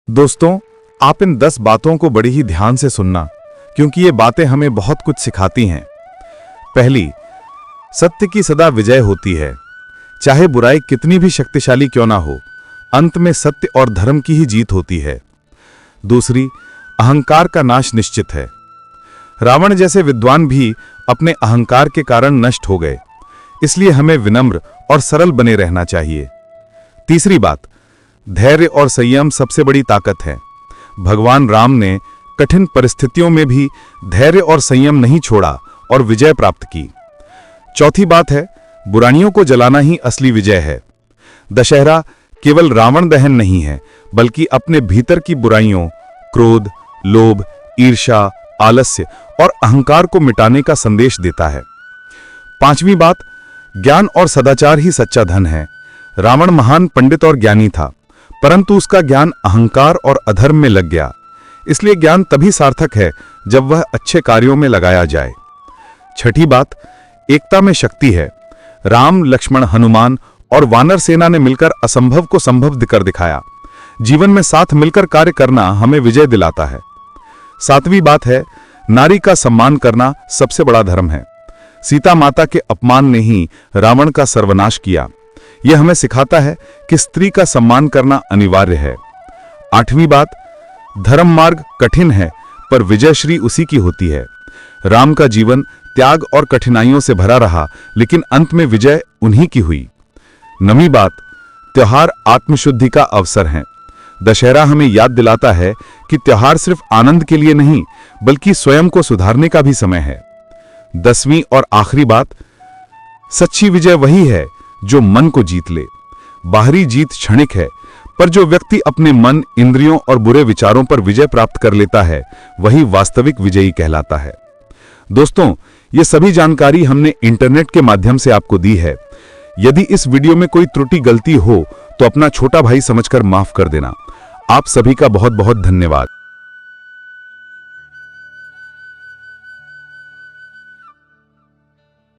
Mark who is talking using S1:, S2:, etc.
S1: दोस्तों, आप इन 10 बातों को बड़ी ही ध्यान से सुनना, क्योंकि ये बातें हमें बहुत कुछ सिखाती हैं। पहली, सत्य की सदा विजय होती है। चाहे बुराई कितनी भी शक्तिशाली क्यों ना हो, अंत में सत्य और धर्म की ही जीत होती है। दूसरी, अहंकार का नाश निश्चित है। रावण जैसे विद्वान भी अपने अहंकार के कारण नष्ट हो गए, इसलिए हमें विनम्र और सरल बने रहना चाहिए। तीसरी बात, धैर्य और संयम सबसे बड़ी ताकत है। भगवान राम ने कठिन परिस्थितियों में भी धैर्य और संयम नहीं छोड़ा और विजय प्राप्त की। चौथी बात है, बुराइयों को जलाना ही असली विजय है। दशहरा केवल रावण दहन नहीं है, बल्कि अपने भीतर की बुराइयों, क्रोध, लोभ, ईर्ष्या, आलस्य और अहंकार को मिटाने का संदेश देता है। पांचवी बात, ज्ञान और सदाचार ही सच्चा धन है। रावण महान पंडित और ज्ञानी था, परंतु उसका ज्ञान अहंकार और अधर्म में लग गया। इसलिए ज्ञान तभी सार्थक है जब वह अच्छे कार्यों में लगाया जाए। छठी बात, एकता में शक्ति है। राम, लक्ष्मण, हनुमान और वानर सेना ने मिलकर असंभव को संभव कर दिखाया। जीवन में साथ मिलकर कार्य करना हमें विजय दिलाता है। सातवीं बात है, नारी का सम्मान करना सबसे बड़ा धर्म है। सीता माता के अपमान ने ही रावण का सर्वनाश किया। यह हमें सिखाता है कि स्त्री का सम्मान करना अनिवार्य है। आठवीं बात, धर्म मार्ग कठिन है, पर विजय श्री उसी की होती है। राम का जीवन त्याग और कठिनाइयों से भरा रहा, लेकिन अंत में विजय उन्हीं की हुई। नवीं बात, त्योहार आत्मशुद्धि का अवसर है। दशहरा हमें याद दिलाता है कि त्योहार सिर्फ आनंद के लिए नहीं, बल्कि स्वयं को सुधारने का भी समय है। 10वीं और आखिरी बात, सच्ची विजय वही है जो मन को जीत ले। बाहरी जीत क्षणिक है, पर जो व्यक्ति अपने मन, इंद्रियों और बुरे विचारों पर विजय प्राप्त कर लेता है, वही वास्तविक विजयी कहलाता है। दोस्तों, ये सभी जानकारी हमने इंटरनेट के माध्यम से आपको दी है। यदि इस वीडियो में कोई त्रुटि, गलती हो तो अपना छोटा भाई समझकर माफ कर देना। आप सभी का बहुत बहुत धन्यवाद।